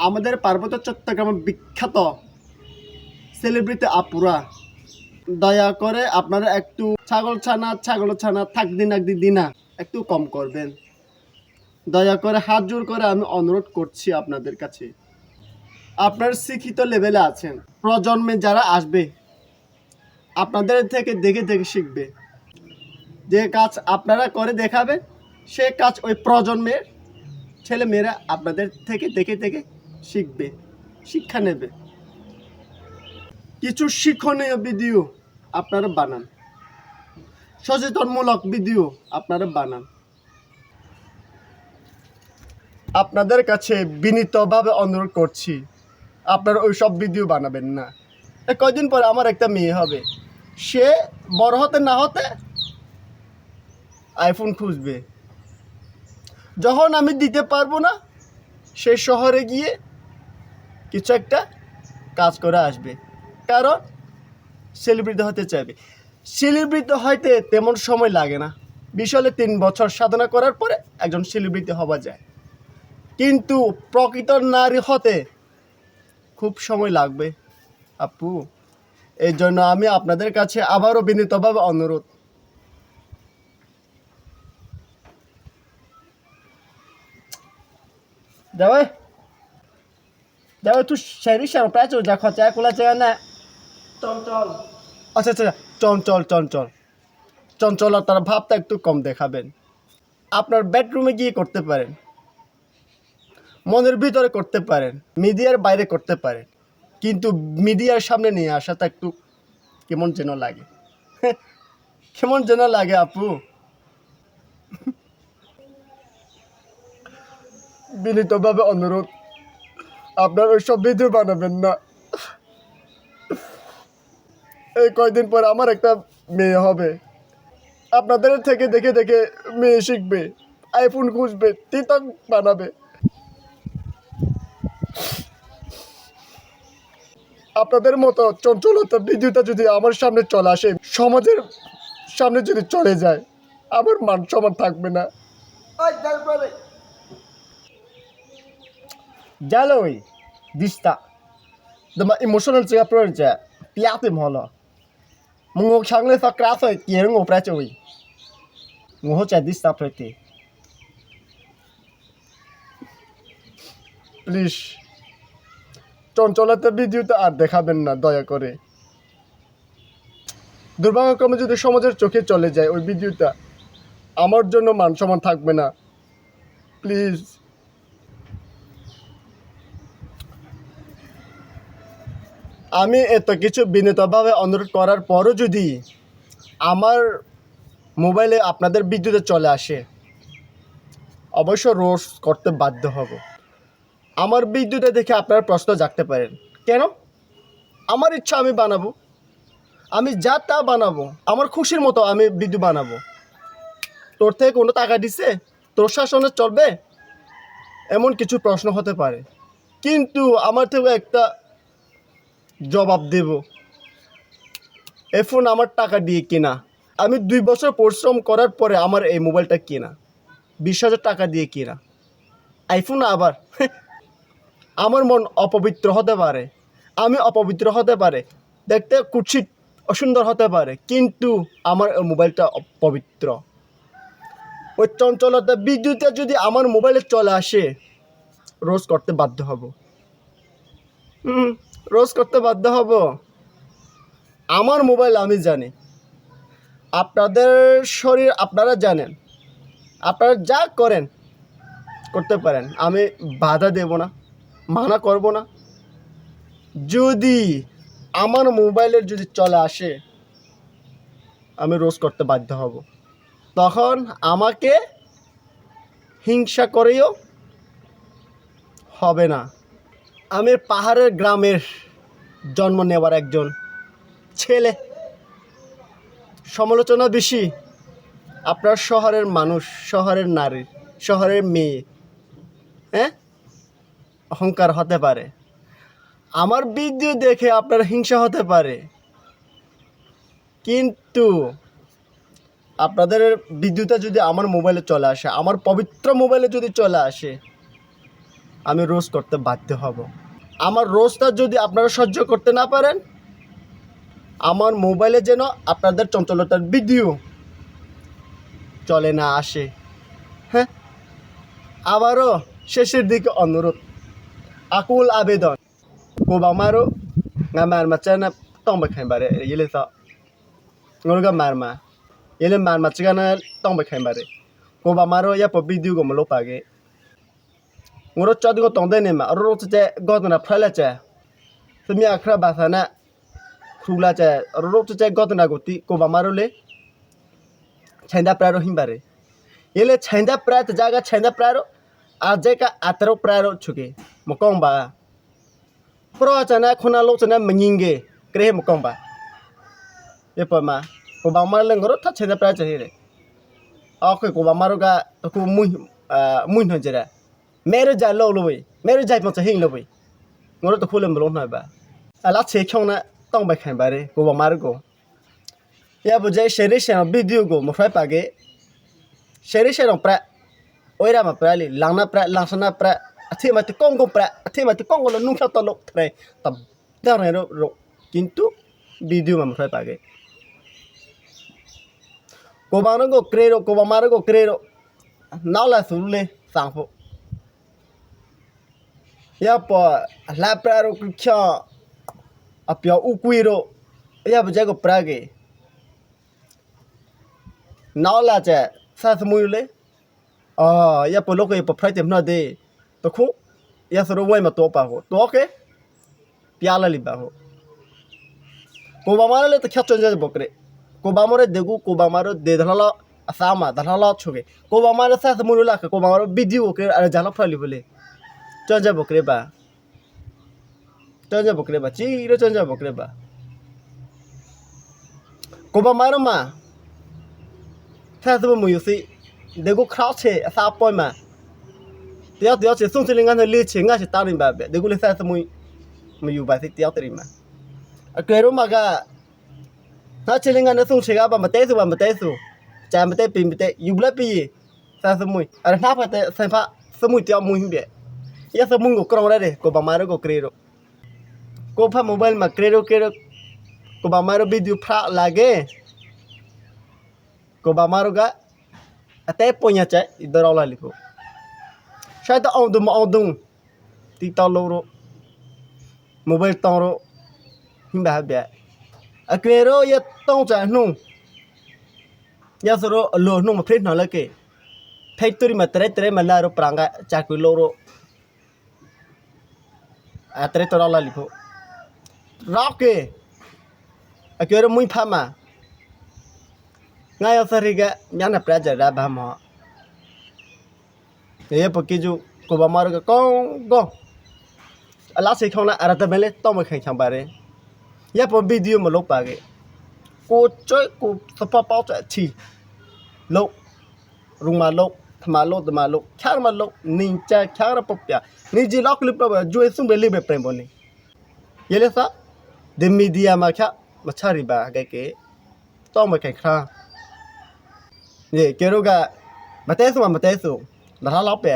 আমাদের পার্বত্য চট্টগ্রামের বিখ্যাত সেলিব্রিটি আপুরা, দয়া করে আপনারা একটু ছাগল ছানা থাক দিনা একটু কম করবেন। দয়া করে হাত জোর করে আমি অনুরোধ করছি আপনাদের কাছে। আপনার শিক্ষিত লেভেলে আছেন, প্রজন্মে যারা আসবে আপনাদের থেকে দেখে দেখে শিখবে। যে কাজ আপনারা করে দেখাবেন সে কাজ ওই প্রজন্মের ছেলে মেয়েরা আপনাদের থেকে দেখে দেখে শিখবে, শিক্ষা নেবে। কিছু শিক্ষণীয় ভিডিও আপনারা বানান, সচেতনমূলক ভিডিও আপনারা বানান। আপনাদের কাছে বিনীতভাবে অনুরোধ করছি, আপনারা ওই সব ভিডিও বানাবেন না। কয়দিন পরে আমার একটা মেয়ে হবে, সে বড় হতে না হতে আইফোন খুঁজবে। যখন আমি দিতে পারবো না, সে শহরে গিয়ে কিছু একটা কাজ করে আসবে, কারণ সেলিব্রিটি হতে চাইবে। সেলিব্রিটি হইতে তেমন সময় লাগে না, বিশালে 3 বছর সাধনা করার পরে একজন সেলিব্রিটি হওয়া যায়। কিন্তু প্রকৃত নারী হতে খুব সময় লাগবে আপু। এই জন্য আমি আপনাদের কাছে আবারও বিনীতভাবে অনুরোধ, দেওয়া তুই সেরি সার প্রায় চল যা খরচা কোলা চায় না। চঞ্চল, আচ্ছা আচ্ছা, চঞ্চলতার ভাবটা একটু কম দেখাবেন। আপনার বেডরুমে গিয়ে করতে পারেন, মনের ভিতরে করতে পারেন, মিডিয়ার বাইরে করতে পারেন, কিন্তু মিডিয়ার সামনে নিয়ে আসাটা একটু কেমন যেন লাগে। কেমন যেন লাগে আপু। বিনীতভাবে অনুরোধ, আপনার ওই সব ভিডিও বানাবেন না। এই কয়দিন পর আমার একটা মেয়ে হবে, আপনাদের থেকে দেখে দেখে মেয়ে শিখবে, আইফোন খুঁজবে, টিকটক বানাবে। আপনাদের মতো চঞ্চলতার ভিডিওটা যদি আমার সামনে চলে আসে, সমাজের সামনে যদি চলে যায়, আমার মান সম্মান থাকবে না। Jaloy, dista. Dama emotional siya project. Piatim holo. Mungo changle sa kraso yero ngo prachoy. Ngo cha dista prete. Please চঞ্চলতার ভিডিওটা আর দেখাবেন না দয়া করে। দুর্ভাগ্যক্রমে যদি সমাজের চোখে চলে যায় ওই ভিডিওটা, আমার জন্য মান সম্মান থাকবে না। প্লিজ। আমি এত কিছু বিনীতভাবে অনুরোধ করার পরও যদি আমার মোবাইলে আপনাদের ভিডিওতে চলে আসে, অবশ্য রোস্ট করতে বাধ্য হব। আমার ভিডিওটা দেখে আপনারা প্রশ্ন জাগতে পারেন, কেন? আমার ইচ্ছা আমি বানাবো, আমি যা তা বানাবো, আমার খুশির মতো আমি ভিডিও বানাবো। তোর থেকে কোনো টাকা দিছে? তোর শাসনে চলবে? এমন কিছু প্রশ্ন হতে পারে, কিন্তু আমার থেকে একটা জবাব দেব। এই ফোন আমার টাকা দিয়ে কেনা, আমি 2 বছর পরিশ্রম করার পরে আমার এই মোবাইলটা কেনা, 20,000 টাকা দিয়ে কেনা আইফোন। আবার আমার মন অপবিত্র হতে পারে, আমি অপবিত্র হতে পারে, দেখতে কুৎসিত অসুন্দর হতে পারে, কিন্তু আমার মোবাইলটা পবিত্র। ওই চঞ্চলতা বিদ্যুতে যদি আমার মোবাইলে চলে আসে, রোজ করতে বাধ্য হব। রোজ করতে বাধ্য হব। আমার মোবাইল আমি জানি, আপনাদের শরীর আপনারা জানেন, আপনারা যা করেন করতে পারেন, আমি বাধা দেব না, মানা করব না। যদি আমার মোবাইলের যদি চলে আসে, আমি রোজ করতে বাধ্য হব। তখন আমাকে হিংসা করেও হবে না। আমি পাহাড়ের গ্রামের জন্ম নেওয়ার একজন ছেলে, সমালোচনা বেশি আপনার শহরের মানুষ, শহরের নারী, শহরের মেয়ে, হ্যাঁ, অহংকার হতে পারে। আমার ভিডিও দেখে আপনার হিংসা হতে পারে, কিন্তু আপনাদের ভিডিওটা যদি আমার মোবাইলে চলে আসে, আমার পবিত্র মোবাইলে যদি চলে আসে, আমি রোজ করতে বাধ্য হব। আমার রোজটা যদি আপনারা সহ্য করতে না পারেন, আমার মোবাইলে যেন আপনাদের চঞ্চলতার ভিডিও চলে না আসে। হ্যাঁ, আবারও শেষের দিকে অনুরোধ, আকুল আবেদন, কোবামারো ngaman macana tong ba khain bare yele sa ngorga marma yele marma chigana tong ba khain bare kobamaro ya po video go mlo page ngoro chadi go tong de ne ma ro che godna phala cha semia khra basana khula cha ro che godna go ti kobamaro le chainda praro himbare yele chainda prat jaga chainda praro aje ka atro praro chuke mokong ba pro chana khuna lo chana manyinge kre mokong ba ye pa ma kobamaro le ngoro tha chainda pra cha here okay kobamaro ga ku muy no jera mere ja lo lo we mere ja pa cha hing lo we ngoro to khule mlo na ba ala che khong na tong ba khan ba re kobamaro go ya bu jai shere shen video go mo phai pa ge shere shen pra oira ma pra li langna pra langsana pra athi ma te kong go pra athi ma te kong go lo nung kha to lo thre tab da re ro kintu video ma phai pa ge kobamaro go krero now la su le sang pho ya po la pra ro kya apya u kui ro ya bu jai go pra ge now la cha sa smu le ya po lo ko po phrai tem na de to khu ya so ro wai ma to pa ho to ke pya la li ba ho kobamaro le to kya chon ja bokre kobamaro degu kobamaro de dhalala asama dhalala choge kobamaro sa smu la ka kobamaro video ke ara jala phali bole chon ja bokre ba chi ro chon ja bokre ba kobamaro ma sa smu mu yusi degu khao che asa poi ma tiao che sung chilinga na le che nga che ta rin ba be degu le sa smu mu yu ba si tiao tri ma akero ma ga na chilinga na sung che ga ba ma te su cha ma te pi ma te yu bla pi sa smu ara na pa te sa pha smu tiao mu hi be ya smu go krong ra de kobamaro go krero ko pha mobile ma krero kobamaro video pha lage kobamaro ga ate ponya cha idar ola liko shayad audum ti ta lo ro mobile tong ro himba ba akrero ya tong cha nu ya so ro lo nu ma phret na la ke factory ma tre ma la ro pranga cha ku lo ro atre to ola liko roke akrero mui pha ma ngay sariga nyana praja da ba mo ye paki ju kobamaro ga kong go ala se khona arata mele to ma khai kham bare ya po video ma lo pa ge ko choi ko sapa pao cha chi lo rung ma lo thma lo dma lo khar ma lo ning cha khar pa pya ni ji lok lip ba ju sum be le be prem bon ni ye le sa de media ma kha ma chari ba ga ke to ma khai kha ye kero ga mate su la la pe